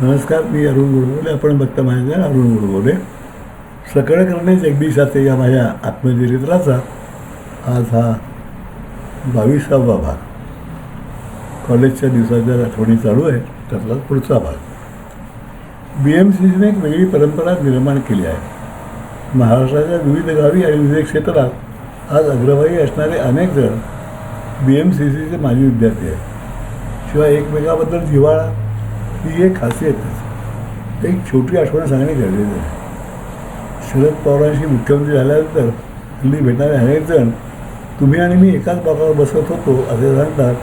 नमस्कार, मी अरुण गुडगोले. आपण बघता माझ्या अरुण गुडगोले. सकळ करणे जगदीशाचे या माझ्या आत्मचरित्राचा आज हा 22वा भाग. कॉलेजच्या दिवसाच्या आठवणी चालू आहे, त्यातला पुढचा भाग. BMCCने एक वेगळी परंपरा निर्माण केली आहे. महाराष्ट्राच्या विविध गावी आणि विविध क्षेत्रात आज अग्रभागी असणारे अनेक जण BMCCचे माजी विद्यार्थी आहेत. शिवाय एकमेकाबद्दल जिव्हाळा ही एक खासियतच. एक छोटी आठवण सांगणे गरजेचं आहे. शरद पवारांशी मुख्यमंत्री झाल्यानंतर हल्ली भेटणारे अनेक जण तुम्ही आणि मी एकाच बागावर बसत होतो असे सांगतात.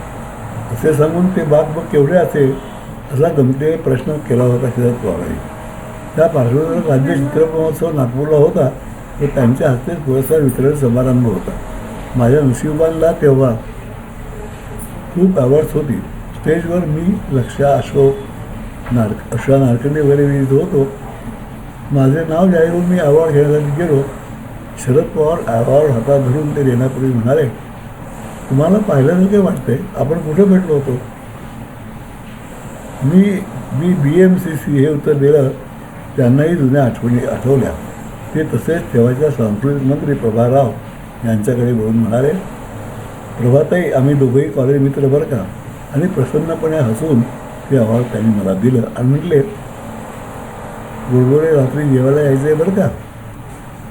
असे सांगून ते बाग मग केवढे असेल असा गमतीने प्रश्न केला होता शरद पवारांनी. त्या पार्श्वभूमीवर राज्य चित्रपट महोत्सव नागपूरला होता व त्यांच्या हस्ते पुरस्कार वितरण समारंभ होता. माझ्या नशिबाला तेव्हा खूप अवॉर्ड्स होती. स्टेजवर मी, लक्षा, अशोक अशा नारकंडे वगैरे विविध होतो. माझे नाव जाहीर होऊन मी अवॉर्ड घेण्यासाठी गेलो. शरद पवार अवॉर्ड हातात धरून ते देण्यापूर्वी म्हणाले, तुम्हाला पाहिल्यासारखे वाटते, आपण कुठे भेटलो होतो? मी BMCC हे उत्तर दिलं. त्यांनाही जुन्या आठवणी आठवल्या. ते तसेच तेव्हाच्या सांस्कृतिक मंत्री प्रभाराव यांच्याकडे बोलून म्हणाले, प्रभाताई, आम्ही दोघंही कॉलेज मित्र बरं का. आणि प्रसन्नपणे हसून ते अवॉर्ड त्यांनी मला दिलं आणि म्हटले, गुडगोळे रात्री जेवायला यायचं आहे बरं का.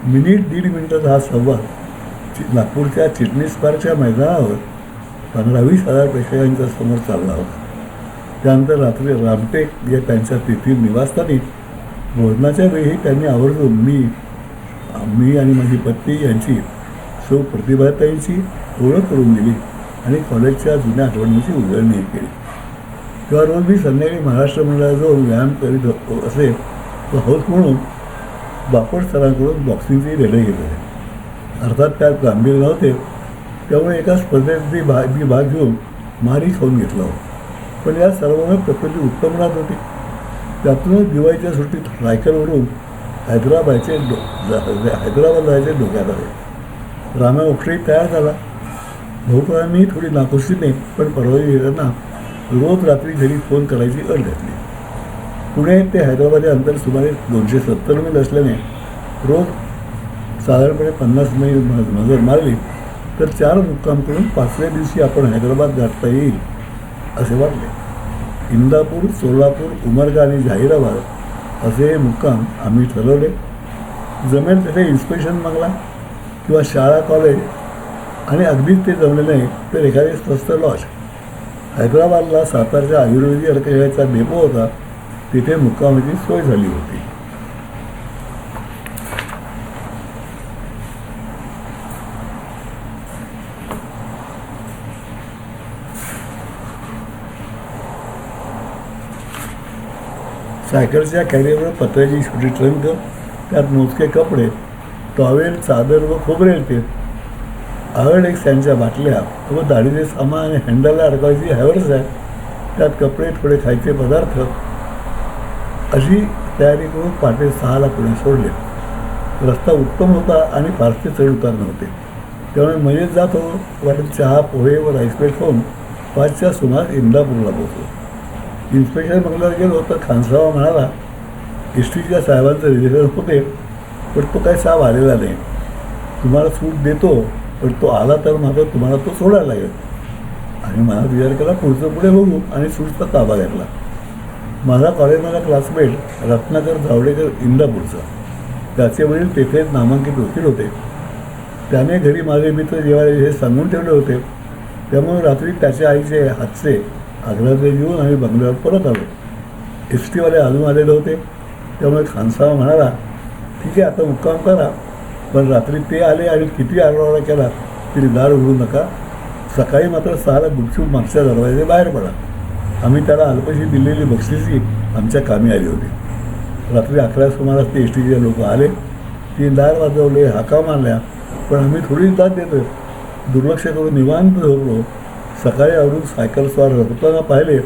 दीड मिनिटाचा हा संवाद नागपूरच्या चिटणीस पार्कच्या मैदानावर 15-20 हजार प्रेक्षकांच्या समोर चालला होता. त्यानंतर रात्री रामटेक या त्यांच्या तेथील निवासस्थानी भोजनाच्या वेळी त्यांनी आवर्जून मी आणि माझी पत्नी यांची सौ प्रतिभाताईंची ओळख करून दिली आणि कॉलेजच्या जुन्या आठवणींची उजळणी केली. तेव्हा रोज मी संध्याकाळी महाराष्ट्र मंडळाजवळ व्यायाम करीत असे तो हौस म्हणून बापट सरांकडून बॉक्सिंगचे धडे घेत होते. अर्थात त्यात गांभीर नव्हते, त्यामुळे एका स्पर्धेत मी भाग घेऊन मारही खाऊन घेतला होता. पण या सर्वांना प्रकृती उत्तम राहत होती. त्यातूनच दिवाळीच्या सुट्टीत सायकलवरून हैदराबादला जायचे डोक्यात आले. रामा उठली तयार झाला. भाऊकरांनी थोडी नाखुशीने पण परवानगी घेताना रोज रात्री घरी फोन करायची अट घातली. पुणे ते हैदराबाद हे अंतर सुमारे 270 मैल असल्याने रोज साधारणपणे 50 मैल नजर मारली तर 4 मुक्काम करून 5व्या दिवशी आपण हैदराबाद गाठता येईल असे वाटले. इंदापूर, सोलापूर, उमरगा आणि जाहिराबाद असे हे मुक्काम आम्ही ठरवले. जमेल तिथे इन्स्पेक्शन बंगला किंवा शाळा, कॉलेज आणि अगदीच ते जमले नाही तर एखादी स्वस्त लॉज. हैदराबादला सातारच्या आयुर्वेदिक अर्धशेळ्याचा डेपो होता. तिथे मुक्कामाची सोय झाली होती. सायकलच्या कॅरियरवर पत्र्याची छोटी ट्रंक, त्यात मोजके कपडे, टॉवेल, चादर व खोबरेल तेल, आवडेक्स त्यांच्या बाटल्या व दाढीचे सामान आणि हँडलला अडकायची हॅवर्स आहे. त्यात कपडे, थोडे खायचे पदार्थ अशी तयारी करून पहाटे 6ला पुणे सोडले. रस्ता उत्तम होता आणि फारसे चढ उतार नव्हते, त्यामुळे मजेत जात हो. वाटेत चहा, पोहे व राईसपेट खाऊन 5च्या सुमारास इंदापूरला पोहोचलो. इन्स्पेक्शन बंगल्यावर गेलो तर खानसावा म्हणाला, एसटीच्या साहेबांचं रिलेशन होते पण तो काही साहेब आलेला नाही. तुम्हाला सूट देतो पण तो आला तर मात्र तुम्हाला तो सोडायला लागेल. आणि मला विचार केला, पुढचं पुढे बघू आणि सूटचा ताबा घेतला. माझा कॉलेजमधला क्लासमेट रत्नाकर जावडेकर इंदापूरचा, त्याचे वडील तेथेच नामांकित वकील होते. त्याने घरी माझे मित्र जेवायला हे सांगून ठेवले होते. त्यामुळे रात्री त्याच्या आईचे हातचे आग्रहाचे घेऊन आम्ही बंगल्यावर परत आलो. एसटीवाले अजून आलेले होते, त्यामुळे खानसावा म्हणाला, ठीक आहे आता मुक्काम करा, पण रात्री ते आले आणि किती आरडाओरडा केला तरी दार उघडू नका. सकाळी मात्र 6ला गुपचूप मागच्या दरवाजे बाहेर पडा. आम्ही त्याला अल्पशी दिलेली बक्षिसी आमच्या कामी आली होती. रात्री 11 सुमारास ते एसटीचे लोक आले. 3 दार वाजवले, हाका मारल्या, पण आम्ही थोडीच दाद देतो. दुर्लक्ष करून निवांत झोपलो. सकाळी आवरून सायकल स्वार होताना पाहिले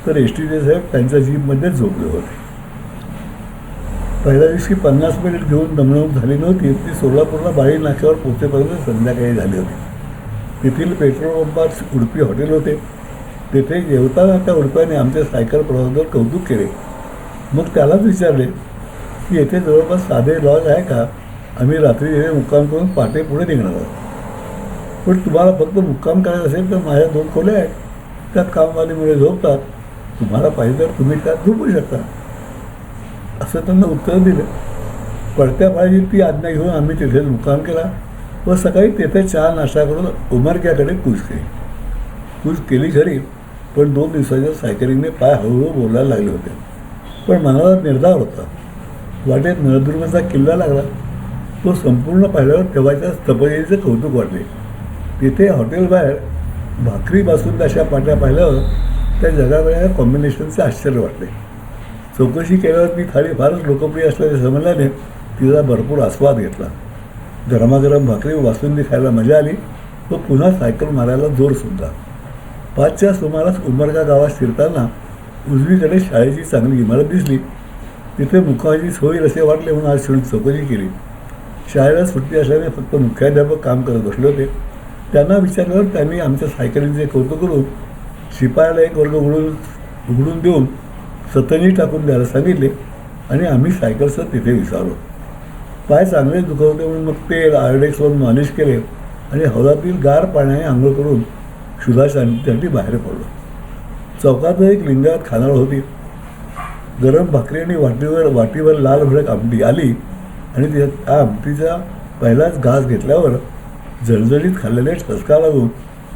तर एसटीचे साहेब त्यांच्या जीपमध्येच झोपले होते. पहिल्या दिवशी 50 मिनिट घेऊन दमणूक झाली नव्हती. ती सोलापूरला बाळी नाक्यावर पोहोचेपर्यंत संध्याकाळी झाली होती. तेथील पेट्रोल पंपात उडपी हॉटेल होते. तेथे जेवताना त्या उडप्याने आमच्या सायकल प्रवासाबद्दल कौतुक केले. मग त्यालाच विचारले की येथे जवळपास साधे लॉज आहे का? आम्ही रात्री येथे मुक्काम करून पहाटे पुढे निघणार आहोत. पण तुम्हाला फक्त मुक्काम करायचा असेल तर माझ्या 2 खोल्या आहेत, त्यात कामवालीमुळे झोपतात. तुम्हाला पाहिजे तर तुम्ही त्यात झोपू शकता, असं त्यांना उत्तर दिलं. पडत्या पायाची ती आज्ञा घेऊन आम्ही तिथेच मुक्काम केला व सकाळी तेथे चहा नाश्ता करून उमरग्याकडे कूच केली खरी, पण 2 दिवसाच्या सायकलिंगने पाय हळूहळू बोलायला लागले होते. पण मनाला निर्धार होता. वाटेत नळदुर्गचा किल्ला लागला. तो संपूर्ण पाहिल्यावर तेव्हाच्या स्थपतीचं कौतुक वाटले. तिथे हॉटेलबाहेर भाकरी बासून अशा पाट्या पाहिल्यावर त्या जगावेगळ्या कॉम्बिनेशनचे आश्चर्य वाटले. चौकशी केल्यावर ती थाळी फारच लोकप्रिय असल्याचे समजल्याने तिचा भरपूर आस्वाद घेतला. गरमागरम भाकरी व बासुंदी खायला मजा आली व पुन्हा सायकल मारायला जोरसुद्धा. 5च्या सुमारास उमरगा गावात शिरताना उजवीकडे शाळेची चांगली इमारत दिसली. तिथे मुक्कामाची सोय असे वाटले म्हणून आज शेवटी चौकशी केली. शाळेला सुट्टी असल्याने फक्त मुख्याध्यापक काम करत बसले होते. त्यांना विचारल्यावर त्यांनी आमच्या सायकलींचे कौतुक करून शिपायाला एक वर्ग उघडून देऊन सतनी टाकून द्यायला सांगितले आणि आम्ही सायकलसह तिथे विसावलो. पाय चांगले दुखत होते म्हणून मग तेल आयोडेक्स लावून मालिश केले आणि हौदातील गार पाण्याने आंघोळ करून क्षुधा शांतीसाठी बाहेर पडलो. चौकात एक लिंगायत खानावळ होती. गरम भाकरी आणि वाटीवर लाल भडक आमटी आली आणि त्या आमटीचा पहिलाच घास घेतल्यावर जळजळीत खाल्लेले ठसका लागून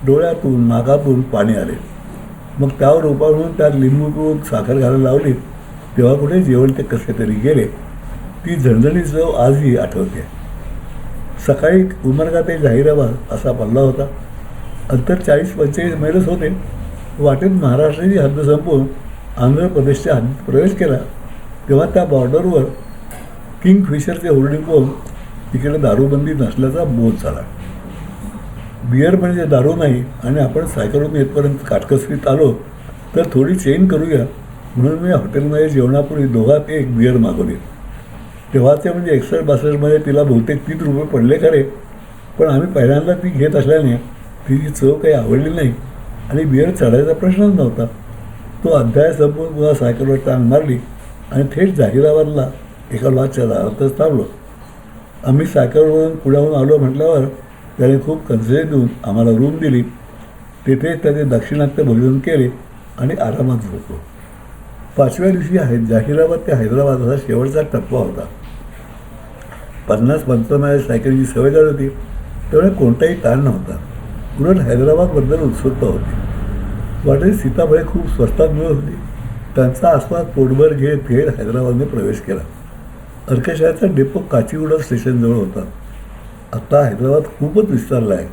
डोळ्यातून नाकातून पाणी आले. मग त्यावर उपाय म्हणून त्यात लिंबू पिळून साखर घालायला लावली तेव्हा कुठे जेवण ते कसे तरी गेले. ती झणझणीत चव आजही आठवते. सकाळी उमरगा ते जाहिराबाद असा पल्ला होता. अंतर 40-45 मैलच होते. वाटेत महाराष्ट्राची हद्द संपवून आंध्र प्रदेशच्या हद्दीत प्रवेश केला तेव्हा त्या बॉर्डरवर किंगफिशरचे होर्डिंग पाहून तिकडे दारूबंदी नसल्याचा बोध झाला. बिअर म्हणजे दारू नाही आणि आपण सायकलवरून येतपर्यंत काटकसरीत आलो तर थोडी चेन करूया म्हणून मी हॉटेलमध्ये जेवणापूर्वी 2घात 1 बिअर मागवली. तेव्हाचे म्हणजे 61-62मध्ये तिला बहुतेक 30 रुपये पडले खरे, पण आम्ही पहिल्यांदा ती घेत असल्याने तिची चव काही आवडली नाही आणि बिअर चढायचा प्रश्नच नव्हता. तो अध्याय संपवून पुन्हा सायकलवर टांग मारली आणि थेट जाहिराबादला एका लॉजच्या दारातच थांबलो. आम्ही सायकलवरून पुण्याहून आलो म्हटल्यावर त्याने खूप कन्सेशन देऊन आम्हाला रूम दिली. तेथेच त्याने दाक्षिणात्य भोजन केले आणि आरामात झोपलो. 5व्या दिवशी जाहिराबाद ते हैदराबाद असा शेवटचा टप्पा होता. 50-55 मैल सायकलची सवय झाली होती त्यामुळे कोणताही ताण नव्हता. उलट हैदराबादबद्दल उत्सुकता होती. वाटेत सीताफळे खूप स्वस्तात मिळत होती. त्यांचा आस्वाद पोटभर घेत थेट हैदराबादने प्रवेश केला. अर्कशाचा डेपो काचीगुडा स्टेशनजवळ होता. आता हैदराबाद खूपच विस्तारला आहे.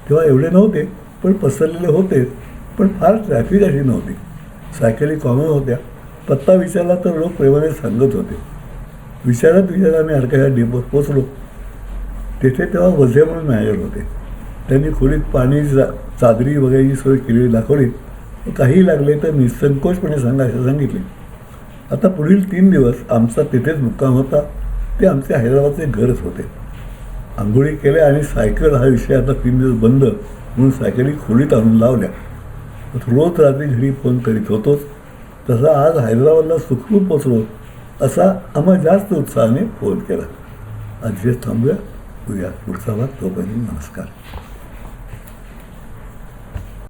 तेव्हा एवढे नव्हते पण पसरलेले होते, पण फार ट्रॅफिक अशी नव्हती. सायकली कॉमन होत्या. पत्ता विचारला तर लोक प्रेमाने सांगत होते. विचारत आम्ही अर्कशा डेपोत पोचलो. तेथे तेव्हा वझे म्हणून मॅनेजर होते. त्यांनी खोलीत पाणी चादरी वगैरेची सोय केलेली दाखवली. काही लागले तर निसंकोचपणे सांगा असे सांगितले. आता पुढील 3 दिवस आमचा तिथेच मुक्काम होता. ते आमचे हैदराबादचे घरच होते. आंघोळी केल्या आणि सायकल हा विषय आता 3 दिवस बंद म्हणून सायकली खोलीत आणून लावल्या. रोज रात्री घरी फोन करीत होतोच. तसा आज हैदराबादला सुखरूप पोचलो असा आम्हाला जास्त उत्साहाने फोन केला. आज थांबूया. उद्या पुढचा भाग. तोपर्यंत नमस्कार.